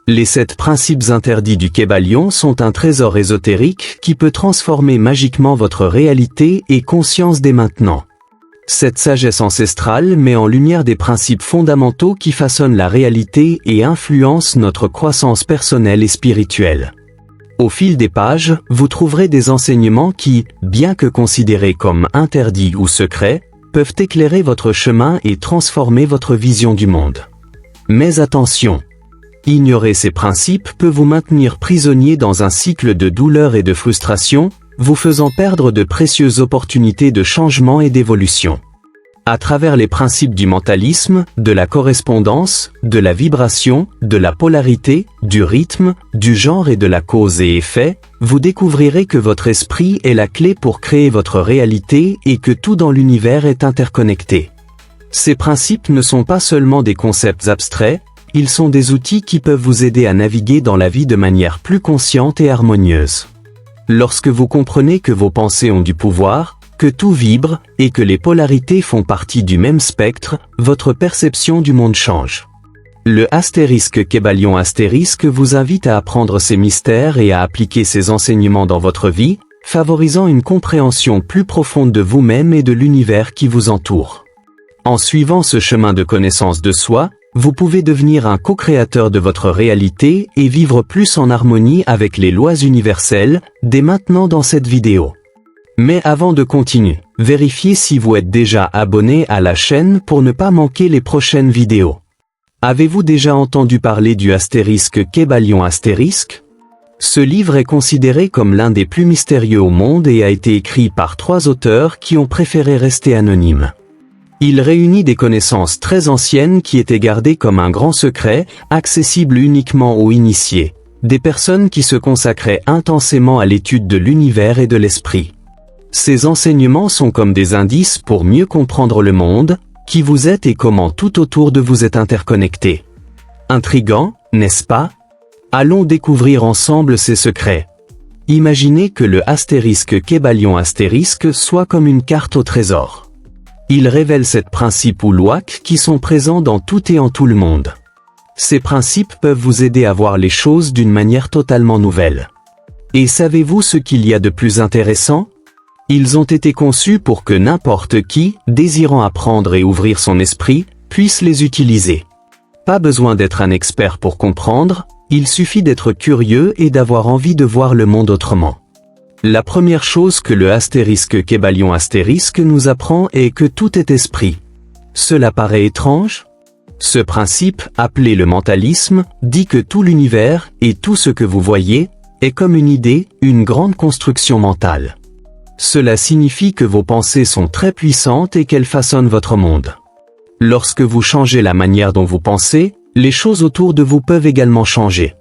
Les 7 principes interdits du Kybalion sont un trésor ésotérique qui peut transformer magiquement votre réalité et conscience dès maintenant. Cette sagesse ancestrale met en lumière des principes fondamentaux qui façonnent la réalité et influencent notre croissance personnelle et spirituelle. Au fil des pages, vous trouverez des enseignements qui, bien que considérés comme interdits ou secrets, peuvent éclairer votre chemin et transformer votre vision du monde. Mais attention! Ignorer ces principes peut vous maintenir prisonnier dans un cycle de douleur et de frustration, vous faisant perdre de précieuses opportunités de changement et d'évolution. À travers les principes du mentalisme, de la correspondance, de la vibration, de la polarité, du rythme, du genre et de la cause et effet, vous découvrirez que votre esprit est la clé pour créer votre réalité et que tout dans l'univers est interconnecté. Ces principes ne sont pas seulement des concepts abstraits, ils sont des outils qui peuvent vous aider à naviguer dans la vie de manière plus consciente et harmonieuse. Lorsque vous comprenez que vos pensées ont du pouvoir, que tout vibre, et que les polarités font partie du même spectre, votre perception du monde change. Le *Kybalion * vous invite à apprendre ces mystères et à appliquer ces enseignements dans votre vie, favorisant une compréhension plus profonde de vous-même et de l'univers qui vous entoure. En suivant ce chemin de connaissance de soi, vous pouvez devenir un co-créateur de votre réalité et vivre plus en harmonie avec les lois universelles, dès maintenant dans cette vidéo. Mais avant de continuer, vérifiez si vous êtes déjà abonné à la chaîne pour ne pas manquer les prochaines vidéos. Avez-vous déjà entendu parler du *Kybalion *? Ce livre est considéré comme l'un des plus mystérieux au monde et a été écrit par 3 auteurs qui ont préféré rester anonymes. Il réunit des connaissances très anciennes qui étaient gardées comme un grand secret, accessible uniquement aux initiés, des personnes qui se consacraient intensément à l'étude de l'univers et de l'esprit. Ces enseignements sont comme des indices pour mieux comprendre le monde, qui vous êtes et comment tout autour de vous est interconnecté. Intriguant, n'est-ce pas? Allons découvrir ensemble ces secrets. Imaginez que le *Kybalion * soit comme une carte au trésor. Il révèle 7 principes ou lois qui sont présents dans tout et en tout le monde. Ces principes peuvent vous aider à voir les choses d'une manière totalement nouvelle. Et savez-vous ce qu'il y a de plus intéressant? Ils ont été conçus pour que n'importe qui, désirant apprendre et ouvrir son esprit, puisse les utiliser. Pas besoin d'être un expert pour comprendre, il suffit d'être curieux et d'avoir envie de voir le monde autrement. La première chose que le *Kybalion * nous apprend est que tout est esprit. Cela paraît étrange? Ce principe, appelé le mentalisme, dit que tout l'univers, et tout ce que vous voyez, est comme une idée, une grande construction mentale. Cela signifie que vos pensées sont très puissantes et qu'elles façonnent votre monde. Lorsque vous changez la manière dont vous pensez, les choses autour de vous peuvent également changer.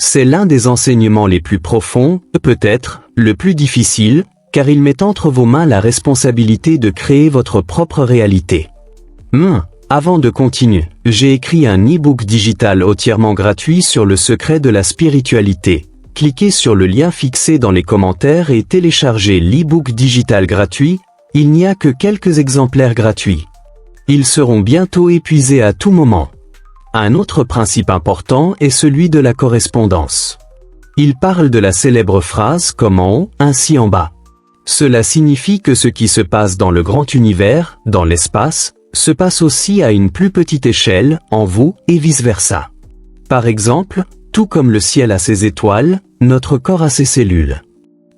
C'est l'un des enseignements les plus profonds, peut-être, le plus difficile, car il met entre vos mains la responsabilité de créer votre propre réalité. Avant de continuer, j'ai écrit un e-book digital entièrement gratuit sur le secret de la spiritualité. Cliquez sur le lien fixé dans les commentaires et téléchargez l'e-book digital gratuit, il n'y a que quelques exemplaires gratuits. Ils seront bientôt épuisés à tout moment. Un autre principe important est celui de la correspondance. Il parle de la célèbre phrase « comme en haut, ainsi en bas ». Cela signifie que ce qui se passe dans le grand univers, dans l'espace, se passe aussi à une plus petite échelle, en vous, et vice-versa. Par exemple, tout comme le ciel a ses étoiles, notre corps a ses cellules.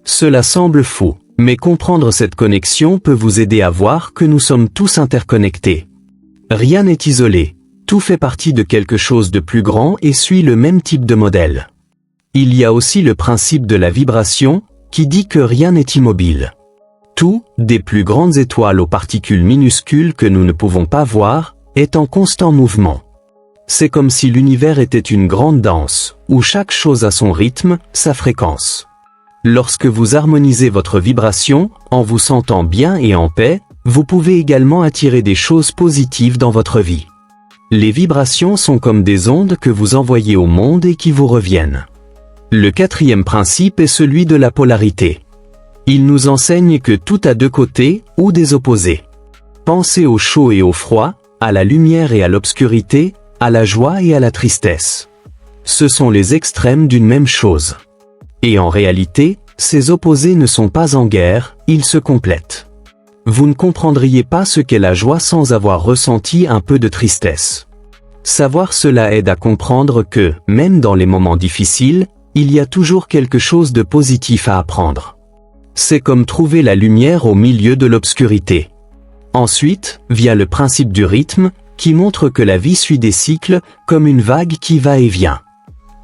Cela semble fou, mais comprendre cette connexion peut vous aider à voir que nous sommes tous interconnectés. Rien n'est isolé. Tout fait partie de quelque chose de plus grand et suit le même type de modèle. Il y a aussi le principe de la vibration, qui dit que rien n'est immobile. Tout, des plus grandes étoiles aux particules minuscules que nous ne pouvons pas voir, est en constant mouvement. C'est comme si l'univers était une grande danse, où chaque chose a son rythme, sa fréquence. Lorsque vous harmonisez votre vibration, en vous sentant bien et en paix, vous pouvez également attirer des choses positives dans votre vie. Les vibrations sont comme des ondes que vous envoyez au monde et qui vous reviennent. Le 4e principe est celui de la polarité. Il nous enseigne que tout a 2 côtés, ou des opposés. Pensez au chaud et au froid, à la lumière et à l'obscurité, à la joie et à la tristesse. Ce sont les extrêmes d'une même chose. Et en réalité, ces opposés ne sont pas en guerre, ils se complètent. Vous ne comprendriez pas ce qu'est la joie sans avoir ressenti un peu de tristesse. Savoir cela aide à comprendre que, même dans les moments difficiles, il y a toujours quelque chose de positif à apprendre. C'est comme trouver la lumière au milieu de l'obscurité. Ensuite, vient le principe du rythme, qui montre que la vie suit des cycles, comme une vague qui va et vient.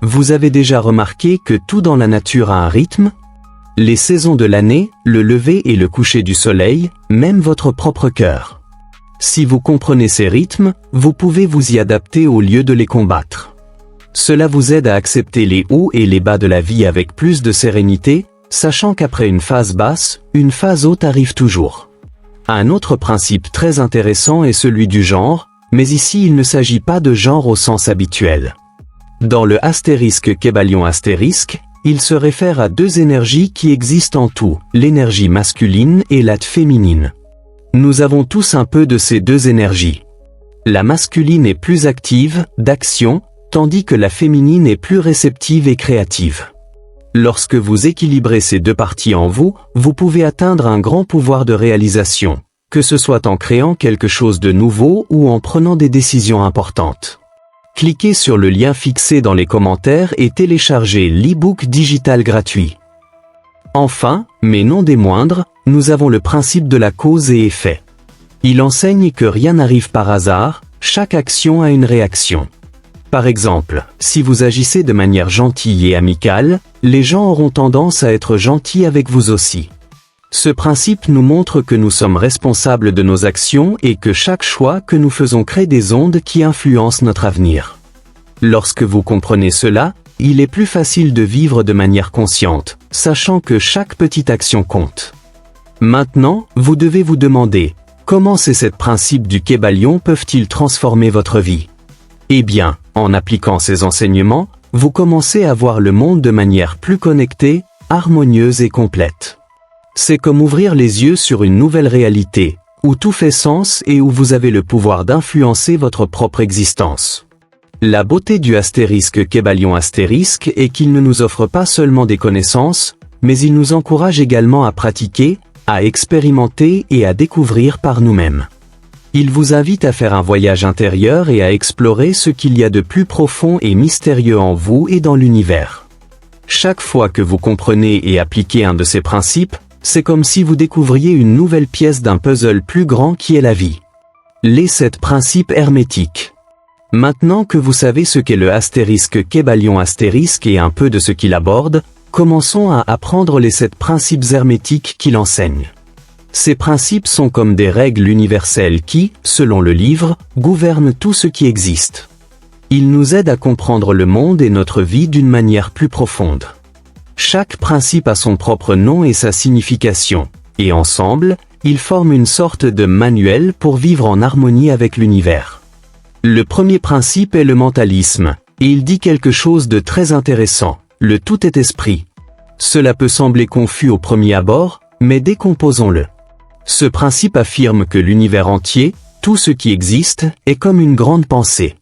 Vous avez déjà remarqué que tout dans la nature a un rythme ? Les saisons de l'année, le lever et le coucher du soleil, même votre propre cœur. Si vous comprenez ces rythmes, vous pouvez vous y adapter au lieu de les combattre. Cela vous aide à accepter les hauts et les bas de la vie avec plus de sérénité, sachant qu'après une phase basse, une phase haute arrive toujours. Un autre principe très intéressant est celui du genre, mais ici il ne s'agit pas de genre au sens habituel. Dans le *Kybalion*, il se réfère à deux énergies qui existent en tout, l'énergie masculine et la féminine. Nous avons tous un peu de ces deux énergies. La masculine est plus active, d'action, tandis que la féminine est plus réceptive et créative. Lorsque vous équilibrez ces deux parties en vous, vous pouvez atteindre un grand pouvoir de réalisation, que ce soit en créant quelque chose de nouveau ou en prenant des décisions importantes. Cliquez sur le lien fixé dans les commentaires et téléchargez l'e-book digital gratuit. Enfin, mais non des moindres, nous avons le principe de la cause et effet. Il enseigne que rien n'arrive par hasard, chaque action a une réaction. Par exemple, si vous agissez de manière gentille et amicale, les gens auront tendance à être gentils avec vous aussi. Ce principe nous montre que nous sommes responsables de nos actions et que chaque choix que nous faisons crée des ondes qui influencent notre avenir. Lorsque vous comprenez cela, il est plus facile de vivre de manière consciente, sachant que chaque petite action compte. Maintenant, vous devez vous demander, comment ces 7 principes du Kybalion peuvent-ils transformer votre vie ? Eh bien, en appliquant ces enseignements, vous commencez à voir le monde de manière plus connectée, harmonieuse et complète. C'est comme ouvrir les yeux sur une nouvelle réalité, où tout fait sens et où vous avez le pouvoir d'influencer votre propre existence. La beauté du *Kybalion* est qu'il ne nous offre pas seulement des connaissances, mais il nous encourage également à pratiquer, à expérimenter et à découvrir par nous-mêmes. Il vous invite à faire un voyage intérieur et à explorer ce qu'il y a de plus profond et mystérieux en vous et dans l'univers. Chaque fois que vous comprenez et appliquez un de ces principes, c'est comme si vous découvriez une nouvelle pièce d'un puzzle plus grand qui est la vie. Les 7 principes hermétiques. Maintenant que vous savez ce qu'est le *Kybalion* et un peu de ce qu'il aborde, commençons à apprendre les 7 principes hermétiques qu'il enseigne. Ces principes sont comme des règles universelles qui, selon le livre, gouvernent tout ce qui existe. Ils nous aident à comprendre le monde et notre vie d'une manière plus profonde. Chaque principe a son propre nom et sa signification, et ensemble, ils forment une sorte de manuel pour vivre en harmonie avec l'univers. Le premier principe est le mentalisme, et il dit quelque chose de très intéressant, le tout est esprit. Cela peut sembler confus au premier abord, mais décomposons-le. Ce principe affirme que l'univers entier, tout ce qui existe, est comme une grande pensée.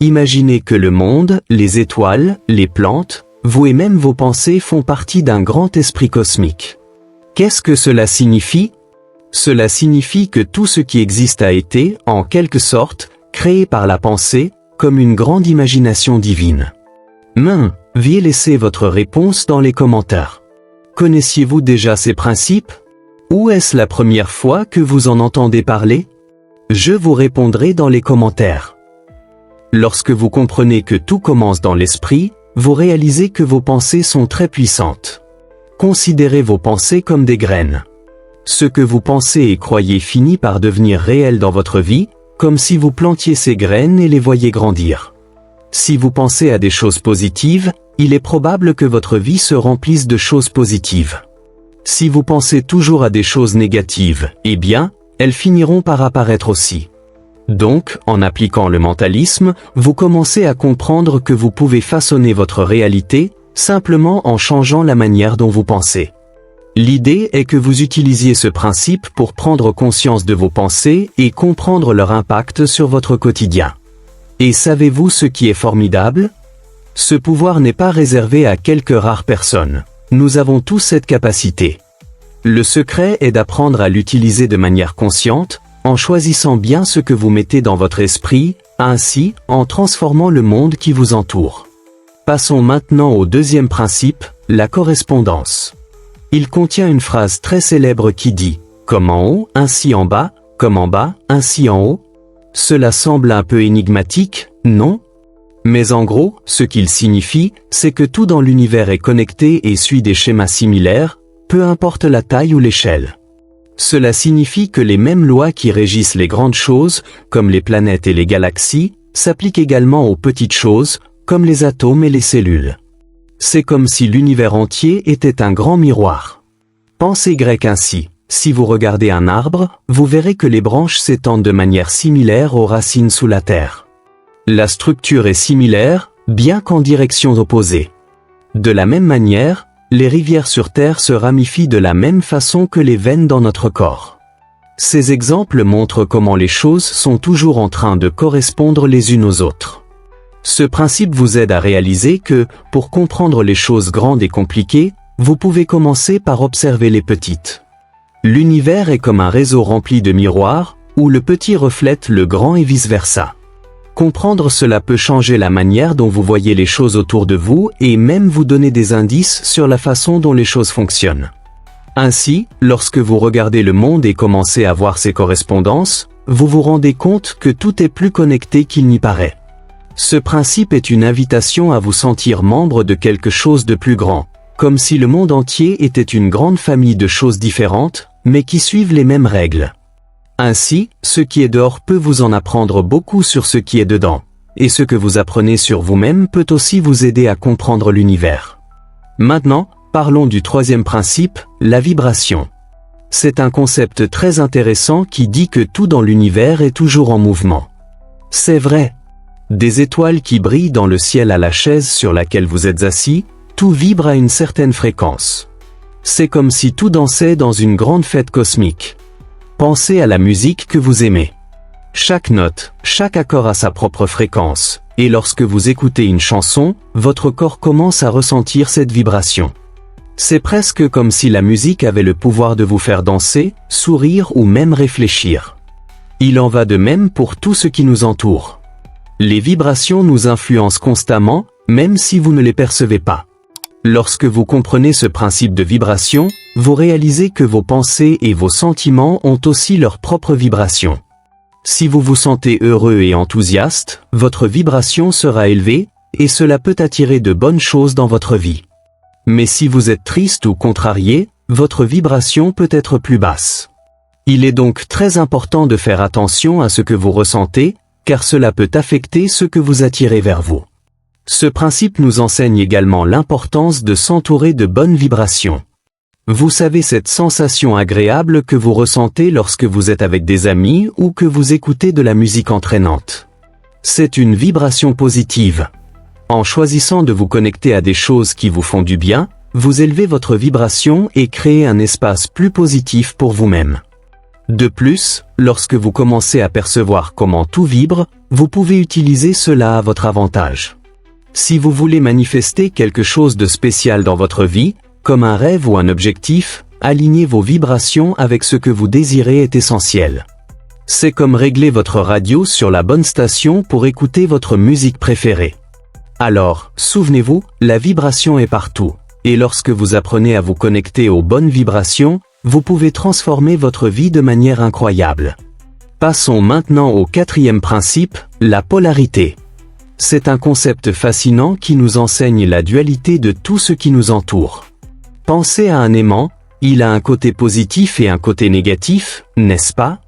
Imaginez que le monde, les étoiles, les plantes, vous et même vos pensées font partie d'un grand esprit cosmique. Qu'est-ce que cela signifie ? Cela signifie que tout ce qui existe a été, en quelque sorte, créé par la pensée, comme une grande imagination divine. Veuillez laisser votre réponse dans les commentaires. Connaissiez-vous déjà ces principes ? Ou est-ce la première fois que vous en entendez parler ? Je vous répondrai dans les commentaires. Lorsque vous comprenez que tout commence dans l'esprit, vous réalisez que vos pensées sont très puissantes. Considérez vos pensées comme des graines. Ce que vous pensez et croyez finit par devenir réel dans votre vie, comme si vous plantiez ces graines et les voyiez grandir. Si vous pensez à des choses positives, il est probable que votre vie se remplisse de choses positives. Si vous pensez toujours à des choses négatives, eh bien, elles finiront par apparaître aussi. Donc, en appliquant le mentalisme, vous commencez à comprendre que vous pouvez façonner votre réalité, simplement en changeant la manière dont vous pensez. L'idée est que vous utilisiez ce principe pour prendre conscience de vos pensées et comprendre leur impact sur votre quotidien. Et savez-vous ce qui est formidable ? Ce pouvoir n'est pas réservé à quelques rares personnes. Nous avons tous cette capacité. Le secret est d'apprendre à l'utiliser de manière consciente, en choisissant bien ce que vous mettez dans votre esprit, ainsi, en transformant le monde qui vous entoure. Passons maintenant au deuxième principe, la correspondance. Il contient une phrase très célèbre qui dit « Comme en haut, ainsi en bas, comme en bas, ainsi en haut ». Cela semble un peu énigmatique, non? Mais en gros, ce qu'il signifie, c'est que tout dans l'univers est connecté et suit des schémas similaires, peu importe la taille ou l'échelle. Cela signifie que les mêmes lois qui régissent les grandes choses, comme les planètes et les galaxies, s'appliquent également aux petites choses, comme les atomes et les cellules. C'est comme si l'univers entier était un grand miroir. Pensez grec ainsi. Si vous regardez un arbre, vous verrez que les branches s'étendent de manière similaire aux racines sous la terre. La structure est similaire, bien qu'en directions opposées. De la même manière, les rivières sur Terre se ramifient de la même façon que les veines dans notre corps. Ces exemples montrent comment les choses sont toujours en train de correspondre les unes aux autres. Ce principe vous aide à réaliser que, pour comprendre les choses grandes et compliquées, vous pouvez commencer par observer les petites. L'univers est comme un réseau rempli de miroirs, où le petit reflète le grand et vice-versa. Comprendre cela peut changer la manière dont vous voyez les choses autour de vous et même vous donner des indices sur la façon dont les choses fonctionnent. Ainsi, lorsque vous regardez le monde et commencez à voir ses correspondances, vous vous rendez compte que tout est plus connecté qu'il n'y paraît. Ce principe est une invitation à vous sentir membre de quelque chose de plus grand, comme si le monde entier était une grande famille de choses différentes, mais qui suivent les mêmes règles. Ainsi, ce qui est dehors peut vous en apprendre beaucoup sur ce qui est dedans, et ce que vous apprenez sur vous-même peut aussi vous aider à comprendre l'univers. Maintenant, parlons du troisième principe, la vibration. C'est un concept très intéressant qui dit que tout dans l'univers est toujours en mouvement. C'est vrai. Des étoiles qui brillent dans le ciel à la chaise sur laquelle vous êtes assis, tout vibre à une certaine fréquence. C'est comme si tout dansait dans une grande fête cosmique. Pensez à la musique que vous aimez. Chaque note, chaque accord a sa propre fréquence, et lorsque vous écoutez une chanson, votre corps commence à ressentir cette vibration. C'est presque comme si la musique avait le pouvoir de vous faire danser, sourire ou même réfléchir. Il en va de même pour tout ce qui nous entoure. Les vibrations nous influencent constamment, même si vous ne les percevez pas. Lorsque vous comprenez ce principe de vibration, vous réalisez que vos pensées et vos sentiments ont aussi leur propre vibration. Si vous vous sentez heureux et enthousiaste, votre vibration sera élevée, et cela peut attirer de bonnes choses dans votre vie. Mais si vous êtes triste ou contrarié, votre vibration peut être plus basse. Il est donc très important de faire attention à ce que vous ressentez, car cela peut affecter ce que vous attirez vers vous. Ce principe nous enseigne également l'importance de s'entourer de bonnes vibrations. Vous savez cette sensation agréable que vous ressentez lorsque vous êtes avec des amis ou que vous écoutez de la musique entraînante. C'est une vibration positive. En choisissant de vous connecter à des choses qui vous font du bien, vous élevez votre vibration et créez un espace plus positif pour vous-même. De plus, lorsque vous commencez à percevoir comment tout vibre, vous pouvez utiliser cela à votre avantage. Si vous voulez manifester quelque chose de spécial dans votre vie, comme un rêve ou un objectif, aligner vos vibrations avec ce que vous désirez est essentiel. C'est comme régler votre radio sur la bonne station pour écouter votre musique préférée. Alors, souvenez-vous, la vibration est partout, et lorsque vous apprenez à vous connecter aux bonnes vibrations, vous pouvez transformer votre vie de manière incroyable. Passons maintenant au quatrième principe, la polarité. C'est un concept fascinant qui nous enseigne la dualité de tout ce qui nous entoure. Pensez à un aimant, il a un côté positif et un côté négatif, n'est-ce pas?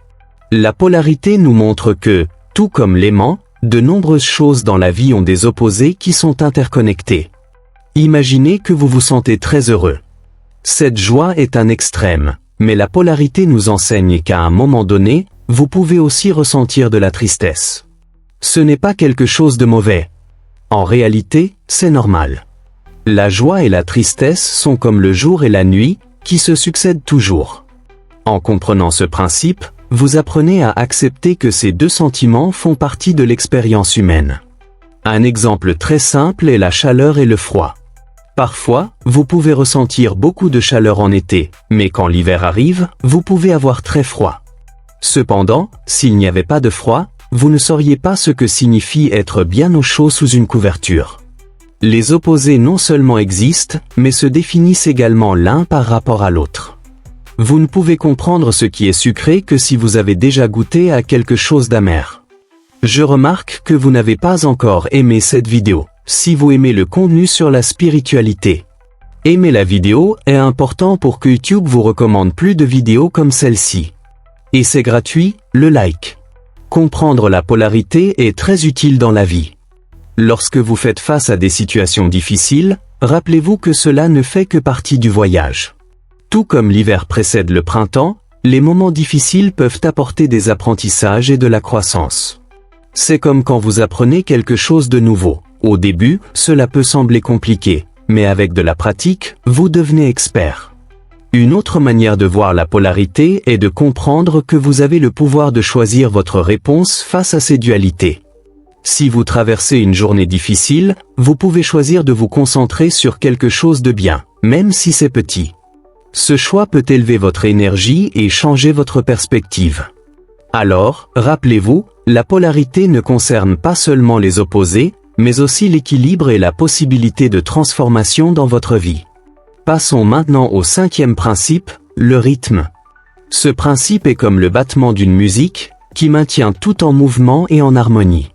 La polarité nous montre que, tout comme l'aimant, de nombreuses choses dans la vie ont des opposés qui sont interconnectés. Imaginez que vous vous sentez très heureux. Cette joie est un extrême, mais la polarité nous enseigne qu'à un moment donné, vous pouvez aussi ressentir de la tristesse. Ce n'est pas quelque chose de mauvais. En réalité, c'est normal. La joie et la tristesse sont comme le jour et la nuit, qui se succèdent toujours. En comprenant ce principe, vous apprenez à accepter que ces deux sentiments font partie de l'expérience humaine. Un exemple très simple est la chaleur et le froid. Parfois, vous pouvez ressentir beaucoup de chaleur en été, mais quand l'hiver arrive, vous pouvez avoir très froid. Cependant, s'il n'y avait pas de froid, vous ne sauriez pas ce que signifie être bien au chaud sous une couverture. Les opposés non seulement existent, mais se définissent également l'un par rapport à l'autre. Vous ne pouvez comprendre ce qui est sucré que si vous avez déjà goûté à quelque chose d'amer. Je remarque que vous n'avez pas encore aimé cette vidéo. Si vous aimez le contenu sur la spiritualité, aimer la vidéo est important pour que YouTube vous recommande plus de vidéos comme celle-ci. Et c'est gratuit, le like. Comprendre la polarité est très utile dans la vie. Lorsque vous faites face à des situations difficiles, rappelez-vous que cela ne fait que partie du voyage. Tout comme l'hiver précède le printemps, les moments difficiles peuvent apporter des apprentissages et de la croissance. C'est comme quand vous apprenez quelque chose de nouveau. Au début, cela peut sembler compliqué, mais avec de la pratique, vous devenez expert. Une autre manière de voir la polarité est de comprendre que vous avez le pouvoir de choisir votre réponse face à ces dualités. Si vous traversez une journée difficile, vous pouvez choisir de vous concentrer sur quelque chose de bien, même si c'est petit. Ce choix peut élever votre énergie et changer votre perspective. Alors, rappelez-vous, la polarité ne concerne pas seulement les opposés, mais aussi l'équilibre et la possibilité de transformation dans votre vie. Passons maintenant au 5e principe, le rythme. Ce principe est comme le battement d'une musique, qui maintient tout en mouvement et en harmonie.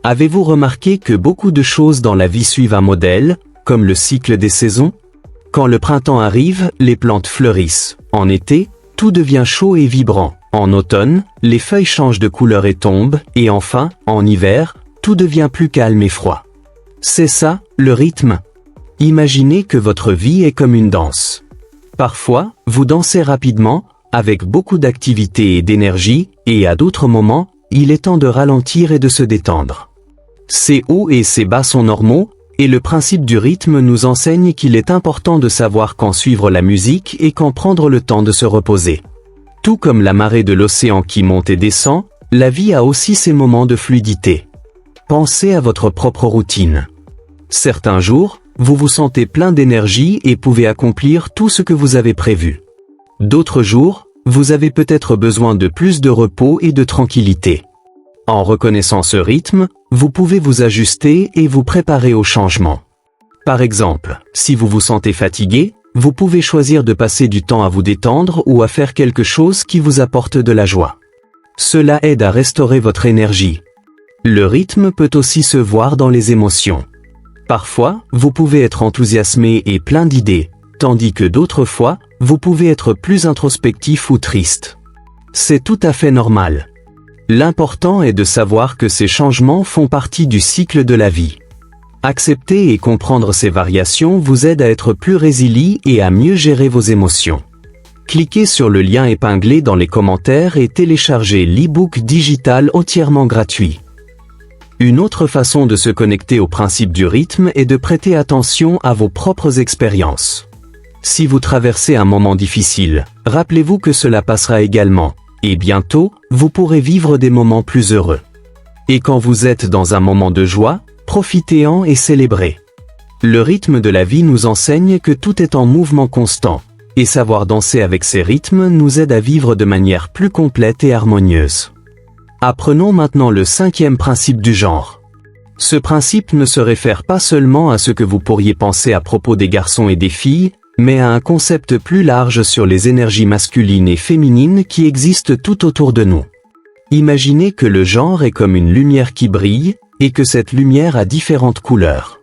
Avez-vous remarqué que beaucoup de choses dans la vie suivent un modèle, comme le cycle des saisons? Quand le printemps arrive, les plantes fleurissent. En été, tout devient chaud et vibrant. En automne, les feuilles changent de couleur et tombent, et enfin, en hiver, tout devient plus calme et froid. C'est ça, le rythme. Imaginez que votre vie est comme une danse. Parfois, vous dansez rapidement, avec beaucoup d'activité et d'énergie, et à d'autres moments, il est temps de ralentir et de se détendre. Ces hauts et ces bas sont normaux, et le principe du rythme nous enseigne qu'il est important de savoir quand suivre la musique et quand prendre le temps de se reposer. Tout comme la marée de l'océan qui monte et descend, la vie a aussi ses moments de fluidité. Pensez à votre propre routine. Certains jours, vous vous sentez plein d'énergie et pouvez accomplir tout ce que vous avez prévu. D'autres jours, vous avez peut-être besoin de plus de repos et de tranquillité. En reconnaissant ce rythme, vous pouvez vous ajuster et vous préparer au changement. Par exemple, si vous vous sentez fatigué, vous pouvez choisir de passer du temps à vous détendre ou à faire quelque chose qui vous apporte de la joie. Cela aide à restaurer votre énergie. Le rythme peut aussi se voir dans les émotions. Parfois, vous pouvez être enthousiasmé et plein d'idées, tandis que d'autres fois, vous pouvez être plus introspectif ou triste. C'est tout à fait normal. L'important est de savoir que ces changements font partie du cycle de la vie. Accepter et comprendre ces variations vous aide à être plus résilient et à mieux gérer vos émotions. Cliquez sur le lien épinglé dans les commentaires et téléchargez l'e-book digital entièrement gratuit. Une autre façon de se connecter au principe du rythme est de prêter attention à vos propres expériences. Si vous traversez un moment difficile, rappelez-vous que cela passera également, et bientôt, vous pourrez vivre des moments plus heureux. Et quand vous êtes dans un moment de joie, profitez-en et célébrez. Le rythme de la vie nous enseigne que tout est en mouvement constant, et savoir danser avec ces rythmes nous aide à vivre de manière plus complète et harmonieuse. Apprenons maintenant le 5e principe du genre. Ce principe ne se réfère pas seulement à ce que vous pourriez penser à propos des garçons et des filles, mais à un concept plus large sur les énergies masculines et féminines qui existent tout autour de nous. Imaginez que le genre est comme une lumière qui brille, et que cette lumière a différentes couleurs.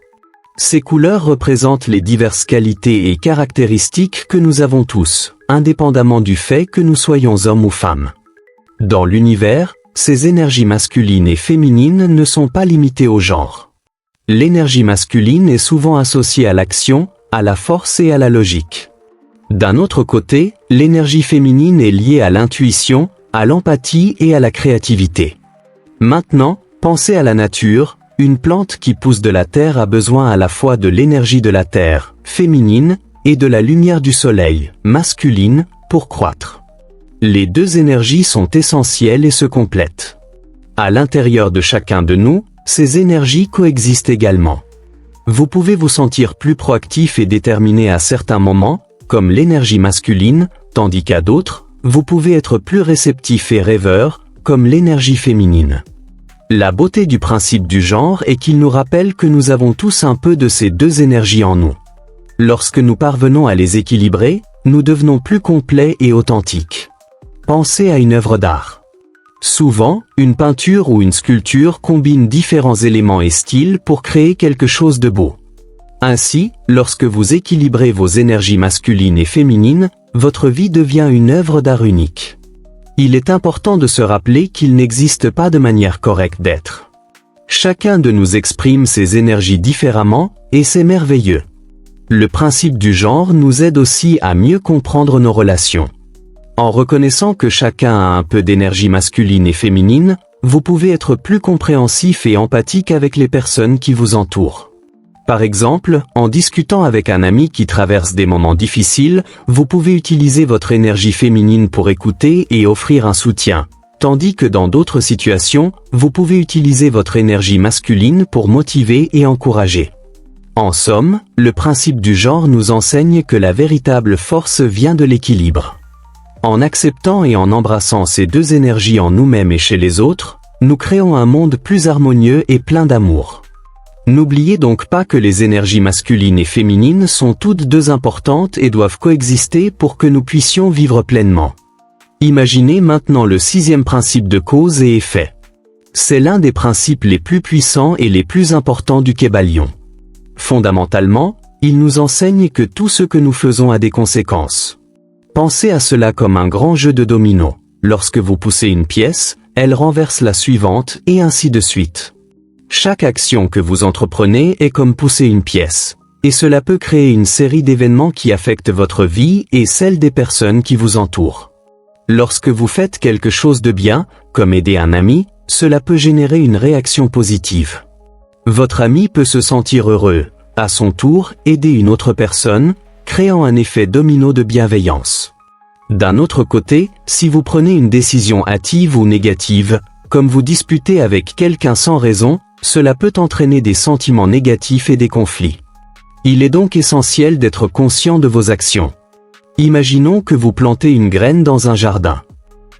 Ces couleurs représentent les diverses qualités et caractéristiques que nous avons tous, indépendamment du fait que nous soyons hommes ou femmes. Dans l'univers, ces énergies masculines et féminines ne sont pas limitées au genre. L'énergie masculine est souvent associée à l'action, à la force et à la logique. D'un autre côté, l'énergie féminine est liée à l'intuition, à l'empathie et à la créativité. Maintenant, pensez à la nature. Une plante qui pousse de la terre a besoin à la fois de l'énergie de la terre, féminine, et de la lumière du soleil, masculine, pour croître. Les deux énergies sont essentielles et se complètent. À l'intérieur de chacun de nous, ces énergies coexistent également. Vous pouvez vous sentir plus proactif et déterminé à certains moments, comme l'énergie masculine, tandis qu'à d'autres, vous pouvez être plus réceptif et rêveur, comme l'énergie féminine. La beauté du principe du genre est qu'il nous rappelle que nous avons tous un peu de ces deux énergies en nous. Lorsque nous parvenons à les équilibrer, nous devenons plus complets et authentiques. Pensez à une œuvre d'art. Souvent, une peinture ou une sculpture combine différents éléments et styles pour créer quelque chose de beau. Ainsi, lorsque vous équilibrez vos énergies masculines et féminines, votre vie devient une œuvre d'art unique. Il est important de se rappeler qu'il n'existe pas de manière correcte d'être. Chacun de nous exprime ses énergies différemment, et c'est merveilleux. Le principe du genre nous aide aussi à mieux comprendre nos relations. En reconnaissant que chacun a un peu d'énergie masculine et féminine, vous pouvez être plus compréhensif et empathique avec les personnes qui vous entourent. Par exemple, en discutant avec un ami qui traverse des moments difficiles, vous pouvez utiliser votre énergie féminine pour écouter et offrir un soutien, tandis que dans d'autres situations, vous pouvez utiliser votre énergie masculine pour motiver et encourager. En somme, le principe du genre nous enseigne que la véritable force vient de l'équilibre. En acceptant et en embrassant ces deux énergies en nous-mêmes et chez les autres, nous créons un monde plus harmonieux et plein d'amour. N'oubliez donc pas que les énergies masculines et féminines sont toutes deux importantes et doivent coexister pour que nous puissions vivre pleinement. Imaginez maintenant le 6e principe de cause et effet. C'est l'un des principes les plus puissants et les plus importants du Kybalion. Fondamentalement, il nous enseigne que tout ce que nous faisons a des conséquences. Pensez à cela comme un grand jeu de dominos. Lorsque vous poussez une pièce, elle renverse la suivante et ainsi de suite. Chaque action que vous entreprenez est comme pousser une pièce, et cela peut créer une série d'événements qui affectent votre vie et celle des personnes qui vous entourent. Lorsque vous faites quelque chose de bien, comme aider un ami, cela peut générer une réaction positive. Votre ami peut se sentir heureux, à son tour aider une autre personne, créant un effet domino de bienveillance. D'un autre côté, si vous prenez une décision hâtive ou négative, comme vous disputez avec quelqu'un sans raison, cela peut entraîner des sentiments négatifs et des conflits. Il est donc essentiel d'être conscient de vos actions. Imaginons que vous plantez une graine dans un jardin.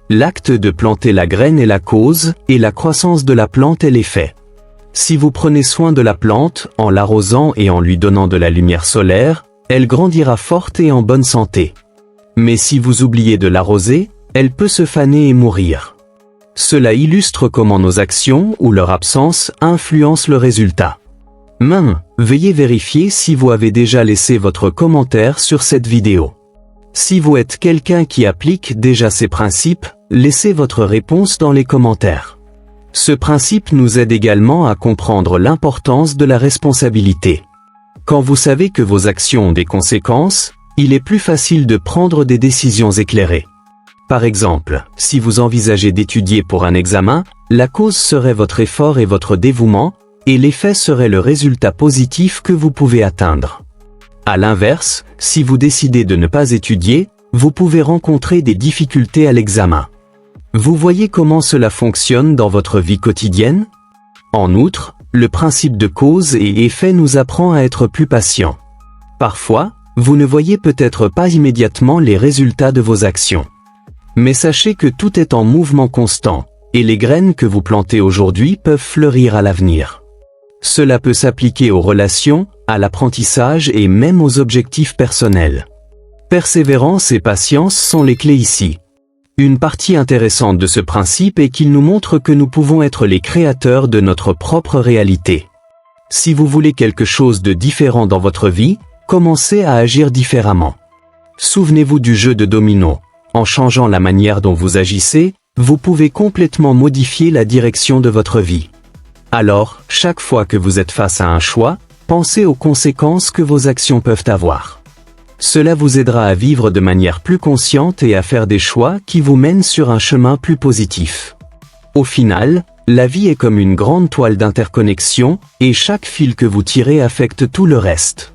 L'acte de planter la graine est la cause, et la croissance de la plante est l'effet. Si vous prenez soin de la plante, en l'arrosant et en lui donnant de la lumière solaire, elle grandira forte et en bonne santé. Mais si vous oubliez de l'arroser, elle peut se faner et mourir. Cela illustre comment nos actions ou leur absence influencent le résultat. Veuillez vérifier si vous avez déjà laissé votre commentaire sur cette vidéo. Si vous êtes quelqu'un qui applique déjà ces principes, laissez votre réponse dans les commentaires. Ce principe nous aide également à comprendre l'importance de la responsabilité. Quand vous savez que vos actions ont des conséquences, il est plus facile de prendre des décisions éclairées. Par exemple, si vous envisagez d'étudier pour un examen, la cause serait votre effort et votre dévouement, et l'effet serait le résultat positif que vous pouvez atteindre. À l'inverse, si vous décidez de ne pas étudier, vous pouvez rencontrer des difficultés à l'examen. Vous voyez comment cela fonctionne dans votre vie quotidienne? En outre, le principe de cause et effet nous apprend à être plus patients. Parfois, vous ne voyez peut-être pas immédiatement les résultats de vos actions. Mais sachez que tout est en mouvement constant, et les graines que vous plantez aujourd'hui peuvent fleurir à l'avenir. Cela peut s'appliquer aux relations, à l'apprentissage et même aux objectifs personnels. Persévérance et patience sont les clés ici. Une partie intéressante de ce principe est qu'il nous montre que nous pouvons être les créateurs de notre propre réalité. Si vous voulez quelque chose de différent dans votre vie, commencez à agir différemment. Souvenez-vous du jeu de dominos. En changeant la manière dont vous agissez, vous pouvez complètement modifier la direction de votre vie. Alors, chaque fois que vous êtes face à un choix, pensez aux conséquences que vos actions peuvent avoir. Cela vous aidera à vivre de manière plus consciente et à faire des choix qui vous mènent sur un chemin plus positif. Au final, la vie est comme une grande toile d'interconnexion, et chaque fil que vous tirez affecte tout le reste.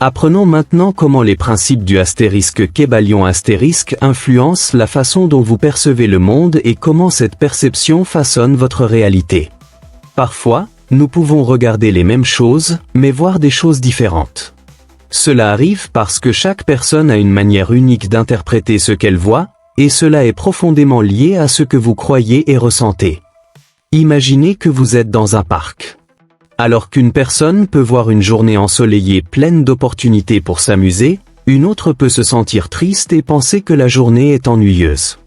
Apprenons maintenant comment les principes du *Kybalion* influencent la façon dont vous percevez le monde et comment cette perception façonne votre réalité. Parfois, nous pouvons regarder les mêmes choses, mais voir des choses différentes. Cela arrive parce que chaque personne a une manière unique d'interpréter ce qu'elle voit, et cela est profondément lié à ce que vous croyez et ressentez. Imaginez que vous êtes dans un parc. Alors qu'une personne peut voir une journée ensoleillée pleine d'opportunités pour s'amuser, une autre peut se sentir triste et penser que la journée est ennuyeuse.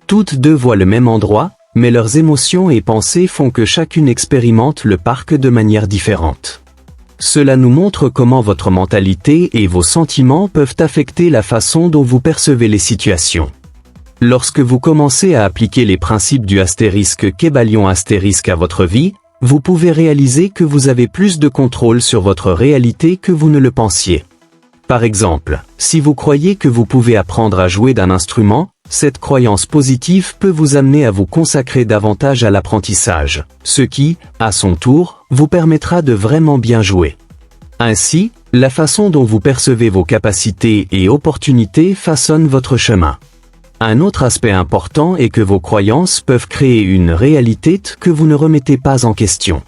Toutes deux voient le même endroit, mais leurs émotions et pensées font que chacune expérimente le parc de manière différente. Cela nous montre comment votre mentalité et vos sentiments peuvent affecter la façon dont vous percevez les situations. Lorsque vous commencez à appliquer les principes du *Kybalion* à votre vie, vous pouvez réaliser que vous avez plus de contrôle sur votre réalité que vous ne le pensiez. Par exemple, si vous croyez que vous pouvez apprendre à jouer d'un instrument, cette croyance positive peut vous amener à vous consacrer davantage à l'apprentissage, ce qui, à son tour, vous permettra de vraiment bien jouer. Ainsi, la façon dont vous percevez vos capacités et opportunités façonne votre chemin. Un autre aspect important est que vos croyances peuvent créer une réalité que vous ne remettez pas en question.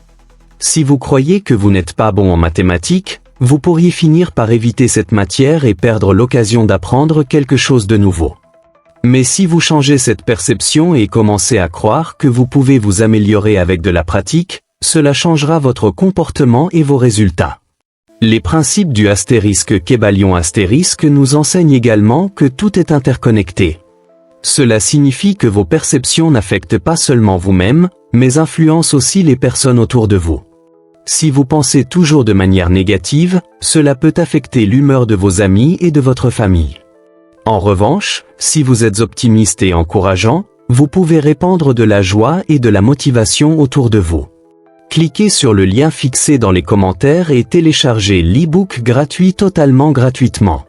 Si vous croyez que vous n'êtes pas bon en mathématiques, vous pourriez finir par éviter cette matière et perdre l'occasion d'apprendre quelque chose de nouveau. Mais si vous changez cette perception et commencez à croire que vous pouvez vous améliorer avec de la pratique, cela changera votre comportement et vos résultats. Les principes du *Kybalion* nous enseignent également que tout est interconnecté. Cela signifie que vos perceptions n'affectent pas seulement vous-même, mais influencent aussi les personnes autour de vous. Si vous pensez toujours de manière négative, cela peut affecter l'humeur de vos amis et de votre famille. En revanche, si vous êtes optimiste et encourageant, vous pouvez répandre de la joie et de la motivation autour de vous. Cliquez sur le lien fixé dans les commentaires et téléchargez l'e-book gratuit totalement gratuitement.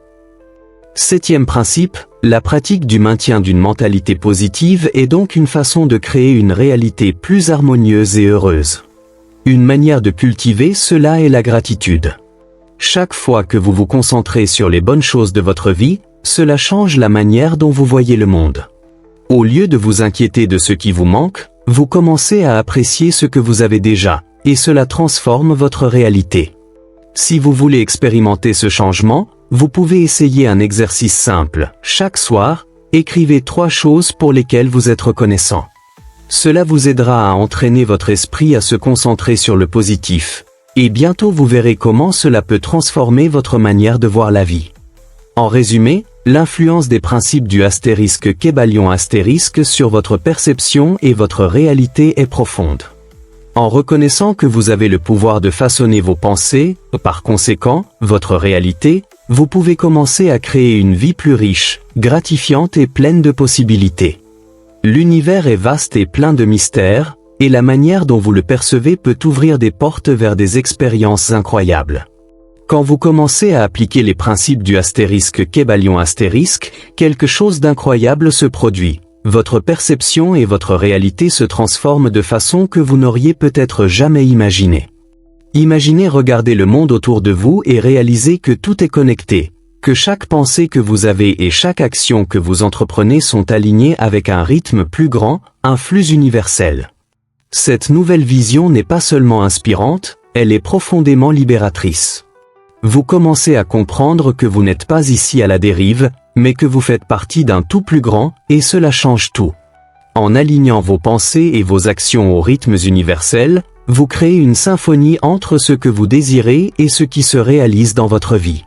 7e principe, la pratique du maintien d'une mentalité positive est donc une façon de créer une réalité plus harmonieuse et heureuse. Une manière de cultiver cela est la gratitude. Chaque fois que vous vous concentrez sur les bonnes choses de votre vie, cela change la manière dont vous voyez le monde. Au lieu de vous inquiéter de ce qui vous manque, vous commencez à apprécier ce que vous avez déjà, et cela transforme votre réalité. Si vous voulez expérimenter ce changement, vous pouvez essayer un exercice simple. Chaque soir, écrivez 3 choses pour lesquelles vous êtes reconnaissant. Cela vous aidera à entraîner votre esprit à se concentrer sur le positif. Et bientôt vous verrez comment cela peut transformer votre manière de voir la vie. En résumé, l'influence des principes du *Kybalion* sur votre perception et votre réalité est profonde. En reconnaissant que vous avez le pouvoir de façonner vos pensées, par conséquent, votre réalité, vous pouvez commencer à créer une vie plus riche, gratifiante et pleine de possibilités. L'univers est vaste et plein de mystères, et la manière dont vous le percevez peut ouvrir des portes vers des expériences incroyables. Quand vous commencez à appliquer les principes du *Kybalion*, quelque chose d'incroyable se produit. Votre perception et votre réalité se transforment de façon que vous n'auriez peut-être jamais imaginé. Imaginez regarder le monde autour de vous et réaliser que tout est connecté, que chaque pensée que vous avez et chaque action que vous entreprenez sont alignées avec un rythme plus grand, un flux universel. Cette nouvelle vision n'est pas seulement inspirante, elle est profondément libératrice. Vous commencez à comprendre que vous n'êtes pas ici à la dérive, mais que vous faites partie d'un tout plus grand, et cela change tout. En alignant vos pensées et vos actions aux rythmes universels, vous créez une symphonie entre ce que vous désirez et ce qui se réalise dans votre vie.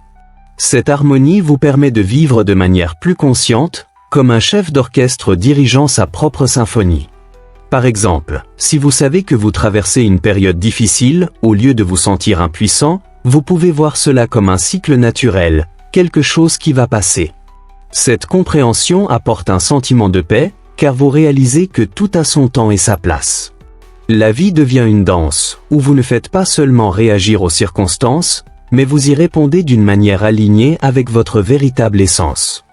Cette harmonie vous permet de vivre de manière plus consciente, comme un chef d'orchestre dirigeant sa propre symphonie. Par exemple, si vous savez que vous traversez une période difficile, au lieu de vous sentir impuissant, vous pouvez voir cela comme un cycle naturel, quelque chose qui va passer. Cette compréhension apporte un sentiment de paix, car vous réalisez que tout a son temps et sa place. La vie devient une danse, où vous ne faites pas seulement réagir aux circonstances, mais vous y répondez d'une manière alignée avec votre véritable essence.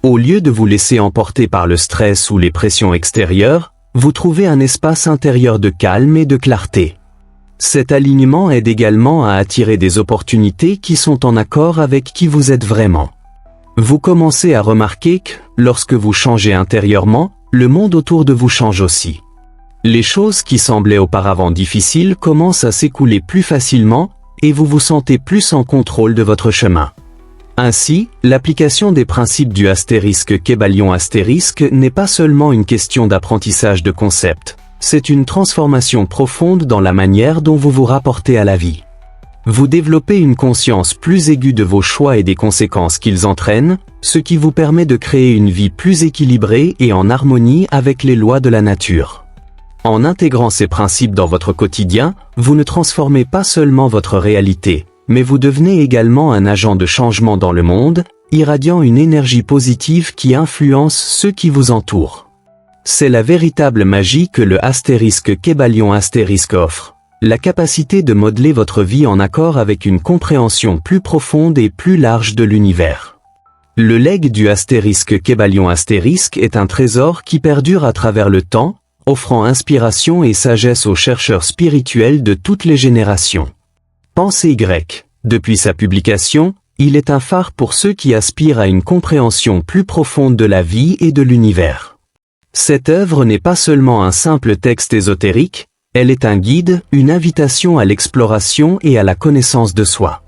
Au lieu de vous laisser emporter par le stress ou les pressions extérieures, vous trouvez un espace intérieur de calme et de clarté. Cet alignement aide également à attirer des opportunités qui sont en accord avec qui vous êtes vraiment. Vous commencez à remarquer que, lorsque vous changez intérieurement, le monde autour de vous change aussi. Les choses qui semblaient auparavant difficiles commencent à s'écouler plus facilement, et vous vous sentez plus en contrôle de votre chemin. Ainsi, l'application des principes du *Kybalion* n'est pas seulement une question d'apprentissage de concepts, c'est une transformation profonde dans la manière dont vous vous rapportez à la vie. Vous développez une conscience plus aiguë de vos choix et des conséquences qu'ils entraînent, ce qui vous permet de créer une vie plus équilibrée et en harmonie avec les lois de la nature. En intégrant ces principes dans votre quotidien, vous ne transformez pas seulement votre réalité, mais vous devenez également un agent de changement dans le monde, irradiant une énergie positive qui influence ceux qui vous entourent. C'est la véritable magie que le *Kybalion* offre, la capacité de modeler votre vie en accord avec une compréhension plus profonde et plus large de l'univers. Le legs du *Kybalion* est un trésor qui perdure à travers le temps, offrant inspiration et sagesse aux chercheurs spirituels de toutes les générations. Pensée Y. Depuis sa publication, il est un phare pour ceux qui aspirent à une compréhension plus profonde de la vie et de l'univers. Cette œuvre n'est pas seulement un simple texte ésotérique, elle est un guide, une invitation à l'exploration et à la connaissance de soi.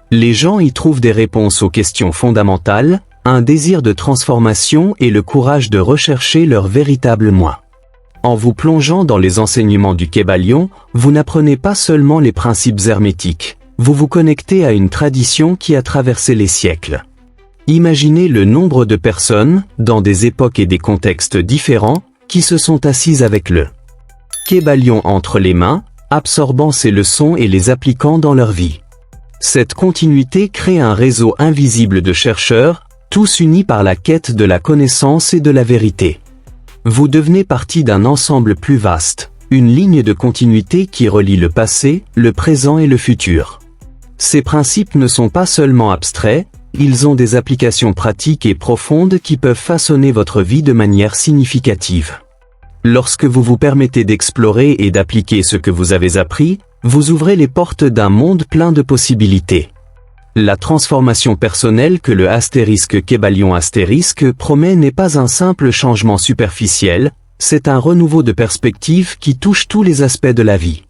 Les gens y trouvent des réponses aux questions fondamentales, un désir de transformation et le courage de rechercher leur véritable moi. En vous plongeant dans les enseignements du Kybalion, vous n'apprenez pas seulement les principes hermétiques, vous vous connectez à une tradition qui a traversé les siècles. Imaginez le nombre de personnes, dans des époques et des contextes différents, qui se sont assises avec le Kybalion entre les mains, absorbant ces leçons et les appliquant dans leur vie. Cette continuité crée un réseau invisible de chercheurs, tous unis par la quête de la connaissance et de la vérité. Vous devenez partie d'un ensemble plus vaste, une ligne de continuité qui relie le passé, le présent et le futur. Ces principes ne sont pas seulement abstraits, ils ont des applications pratiques et profondes qui peuvent façonner votre vie de manière significative. Lorsque vous vous permettez d'explorer et d'appliquer ce que vous avez appris, vous ouvrez les portes d'un monde plein de possibilités. La transformation personnelle que le *Kybalion* promet n'est pas un simple changement superficiel, c'est un renouveau de perspective qui touche tous les aspects de la vie.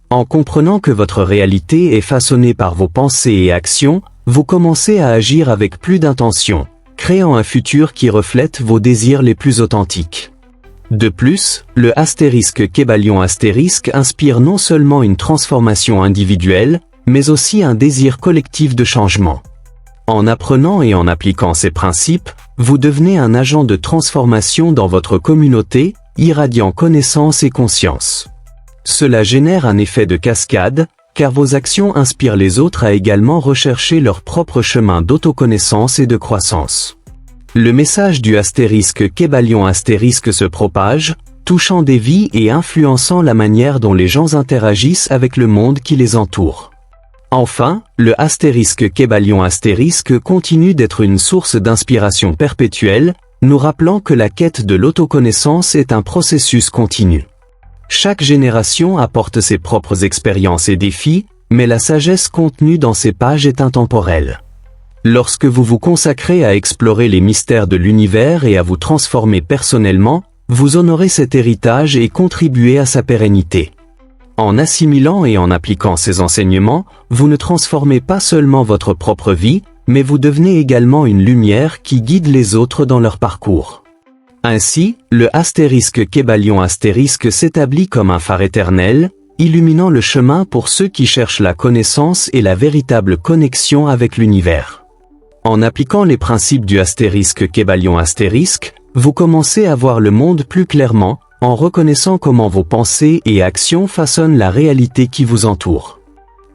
En comprenant que votre réalité est façonnée par vos pensées et actions, vous commencez à agir avec plus d'intention, créant un futur qui reflète vos désirs les plus authentiques. De plus, le *Kybalion* inspire non seulement une transformation individuelle, mais aussi un désir collectif de changement. En apprenant et en appliquant ces principes, vous devenez un agent de transformation dans votre communauté, irradiant connaissance et conscience. Cela génère un effet de cascade, car vos actions inspirent les autres à également rechercher leur propre chemin d'autoconnaissance et de croissance. Le message du *Kybalion* se propage, touchant des vies et influençant la manière dont les gens interagissent avec le monde qui les entoure. Enfin, le *Kybalion* continue d'être une source d'inspiration perpétuelle, nous rappelant que la quête de l'autoconnaissance est un processus continu. Chaque génération apporte ses propres expériences et défis, mais la sagesse contenue dans ces pages est intemporelle. Lorsque vous vous consacrez à explorer les mystères de l'univers et à vous transformer personnellement, vous honorez cet héritage et contribuez à sa pérennité. En assimilant et en appliquant ces enseignements, vous ne transformez pas seulement votre propre vie, mais vous devenez également une lumière qui guide les autres dans leur parcours. Ainsi, le *Kybalion* s'établit comme un phare éternel, illuminant le chemin pour ceux qui cherchent la connaissance et la véritable connexion avec l'univers. En appliquant les principes du *Kybalion*, vous commencez à voir le monde plus clairement, en reconnaissant comment vos pensées et actions façonnent la réalité qui vous entoure.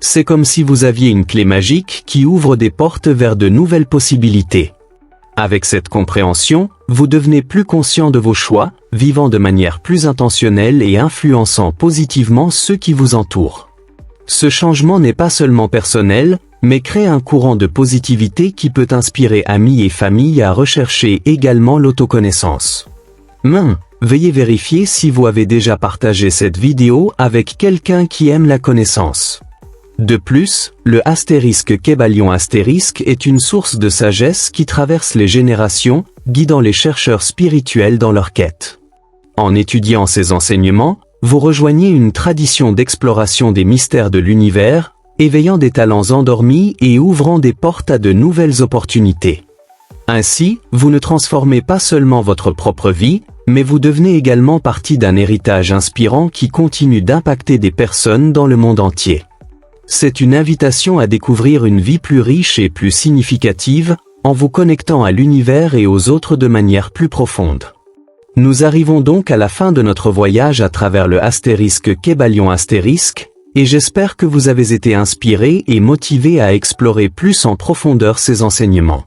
C'est comme si vous aviez une clé magique qui ouvre des portes vers de nouvelles possibilités. Avec cette compréhension, vous devenez plus conscient de vos choix, vivant de manière plus intentionnelle et influençant positivement ceux qui vous entourent. Ce changement n'est pas seulement personnel, mais crée un courant de positivité qui peut inspirer amis et familles à rechercher également l'autoconnaissance. Veuillez vérifier si vous avez déjà partagé cette vidéo avec quelqu'un qui aime la connaissance. De plus, le *Kybalion* est une source de sagesse qui traverse les générations, guidant les chercheurs spirituels dans leur quête. En étudiant ces enseignements, vous rejoignez une tradition d'exploration des mystères de l'univers, éveillant des talents endormis et ouvrant des portes à de nouvelles opportunités. Ainsi, vous ne transformez pas seulement votre propre vie, mais vous devenez également partie d'un héritage inspirant qui continue d'impacter des personnes dans le monde entier. C'est une invitation à découvrir une vie plus riche et plus significative, en vous connectant à l'univers et aux autres de manière plus profonde. Nous arrivons donc à la fin de notre voyage à travers le *Kybalion*, et j'espère que vous avez été inspiré et motivé à explorer plus en profondeur ces enseignements.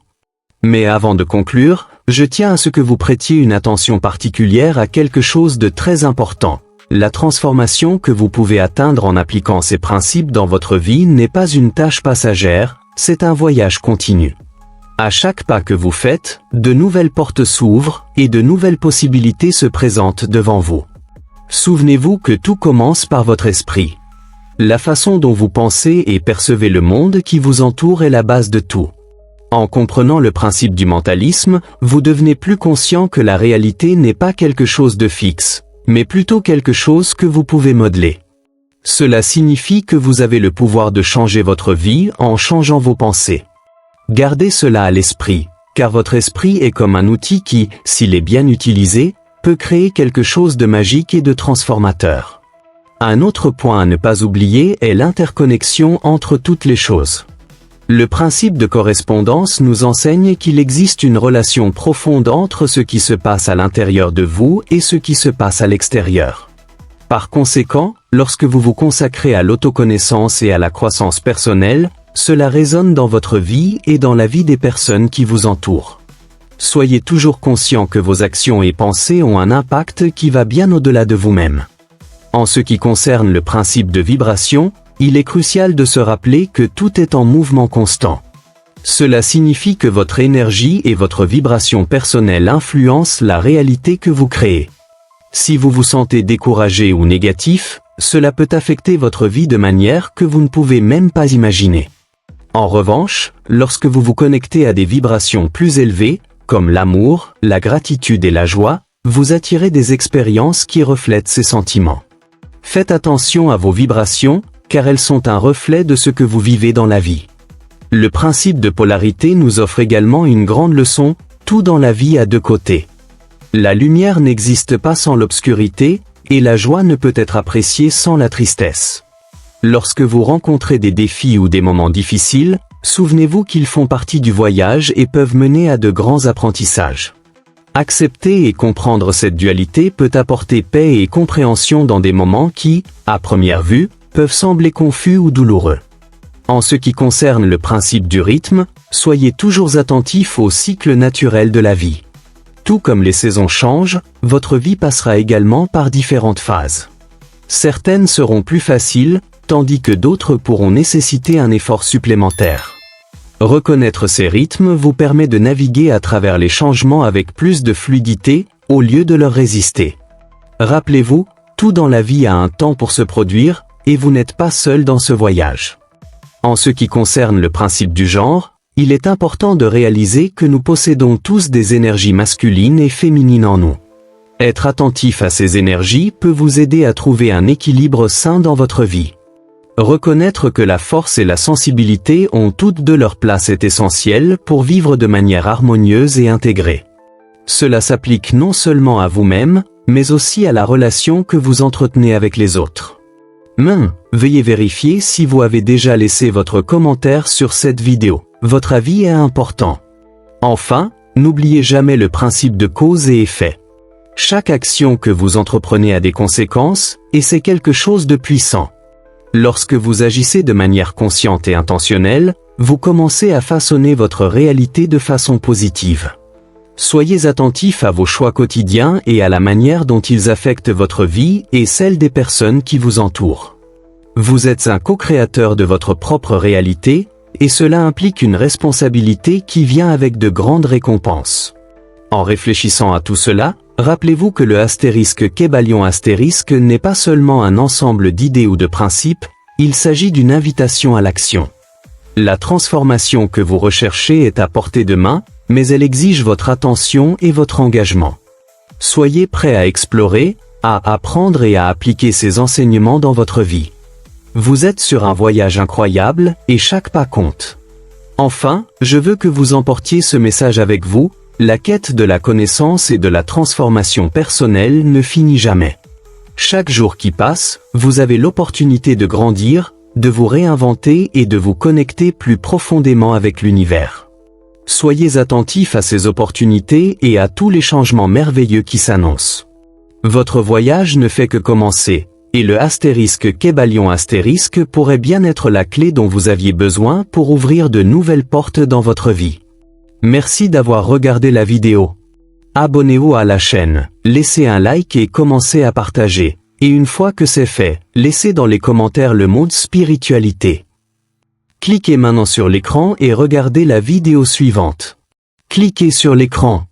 Mais avant de conclure, je tiens à ce que vous prêtiez une attention particulière à quelque chose de très important. La transformation que vous pouvez atteindre en appliquant ces principes dans votre vie n'est pas une tâche passagère, c'est un voyage continu. À chaque pas que vous faites, de nouvelles portes s'ouvrent et de nouvelles possibilités se présentent devant vous. Souvenez-vous que tout commence par votre esprit. La façon dont vous pensez et percevez le monde qui vous entoure est la base de tout. En comprenant le principe du mentalisme, vous devenez plus conscient que la réalité n'est pas quelque chose de fixe, mais plutôt quelque chose que vous pouvez modeler. Cela signifie que vous avez le pouvoir de changer votre vie en changeant vos pensées. Gardez cela à l'esprit, car votre esprit est comme un outil qui, s'il est bien utilisé, peut créer quelque chose de magique et de transformateur. Un autre point à ne pas oublier est l'interconnexion entre toutes les choses. Le principe de correspondance nous enseigne qu'il existe une relation profonde entre ce qui se passe à l'intérieur de vous et ce qui se passe à l'extérieur. Par conséquent, lorsque vous vous consacrez à l'autoconnaissance et à la croissance personnelle, cela résonne dans votre vie et dans la vie des personnes qui vous entourent. Soyez toujours conscient que vos actions et pensées ont un impact qui va bien au-delà de vous-même. En ce qui concerne le principe de vibration, il est crucial de se rappeler que tout est en mouvement constant. Cela signifie que votre énergie et votre vibration personnelle influencent la réalité que vous créez. Si vous vous sentez découragé ou négatif, cela peut affecter votre vie de manière que vous ne pouvez même pas imaginer. En revanche, lorsque vous vous connectez à des vibrations plus élevées, comme l'amour, la gratitude et la joie, vous attirez des expériences qui reflètent ces sentiments. Faites attention à vos vibrations, car elles sont un reflet de ce que vous vivez dans la vie. Le principe de polarité nous offre également une grande leçon, tout dans la vie a deux côtés. La lumière n'existe pas sans l'obscurité, et la joie ne peut être appréciée sans la tristesse. Lorsque vous rencontrez des défis ou des moments difficiles, souvenez-vous qu'ils font partie du voyage et peuvent mener à de grands apprentissages. Accepter et comprendre cette dualité peut apporter paix et compréhension dans des moments qui, à première vue, peuvent sembler confus ou douloureux. En ce qui concerne le principe du rythme, soyez toujours attentifs au cycle naturel de la vie. Tout comme les saisons changent, votre vie passera également par différentes phases. Certaines seront plus faciles, tandis que d'autres pourront nécessiter un effort supplémentaire. Reconnaître ces rythmes vous permet de naviguer à travers les changements avec plus de fluidité, au lieu de leur résister. Rappelez-vous, tout dans la vie a un temps pour se produire, et vous n'êtes pas seul dans ce voyage. En ce qui concerne le principe du genre, il est important de réaliser que nous possédons tous des énergies masculines et féminines en nous. Être attentif à ces énergies peut vous aider à trouver un équilibre sain dans votre vie. Reconnaître que la force et la sensibilité ont toutes deux leur place est essentiel pour vivre de manière harmonieuse et intégrée. Cela s'applique non seulement à vous-même, mais aussi à la relation que vous entretenez avec les autres. Veuillez vérifier si vous avez déjà laissé votre commentaire sur cette vidéo. Votre avis est important. Enfin, n'oubliez jamais le principe de cause et effet. Chaque action que vous entreprenez a des conséquences, et c'est quelque chose de puissant. Lorsque vous agissez de manière consciente et intentionnelle, vous commencez à façonner votre réalité de façon positive. Soyez attentifs à vos choix quotidiens et à la manière dont ils affectent votre vie et celle des personnes qui vous entourent. Vous êtes un co-créateur de votre propre réalité, et cela implique une responsabilité qui vient avec de grandes récompenses. En réfléchissant à tout cela, rappelez-vous que le *Kybalion* n'est pas seulement un ensemble d'idées ou de principes, il s'agit d'une invitation à l'action. La transformation que vous recherchez est à portée de main, mais elle exige votre attention et votre engagement. Soyez prêts à explorer, à apprendre et à appliquer ces enseignements dans votre vie. Vous êtes sur un voyage incroyable, et chaque pas compte. Enfin, je veux que vous emportiez ce message avec vous, la quête de la connaissance et de la transformation personnelle ne finit jamais. Chaque jour qui passe, vous avez l'opportunité de grandir, de vous réinventer et de vous connecter plus profondément avec l'univers. Soyez attentifs à ces opportunités et à tous les changements merveilleux qui s'annoncent. Votre voyage ne fait que commencer, et le *Kebalion* pourrait bien être la clé dont vous aviez besoin pour ouvrir de nouvelles portes dans votre vie. Merci d'avoir regardé la vidéo. Abonnez-vous à la chaîne, laissez un like et commencez à partager. Et une fois que c'est fait, laissez dans les commentaires le mot spiritualité. Cliquez maintenant sur l'écran et regardez la vidéo suivante. Cliquez sur l'écran.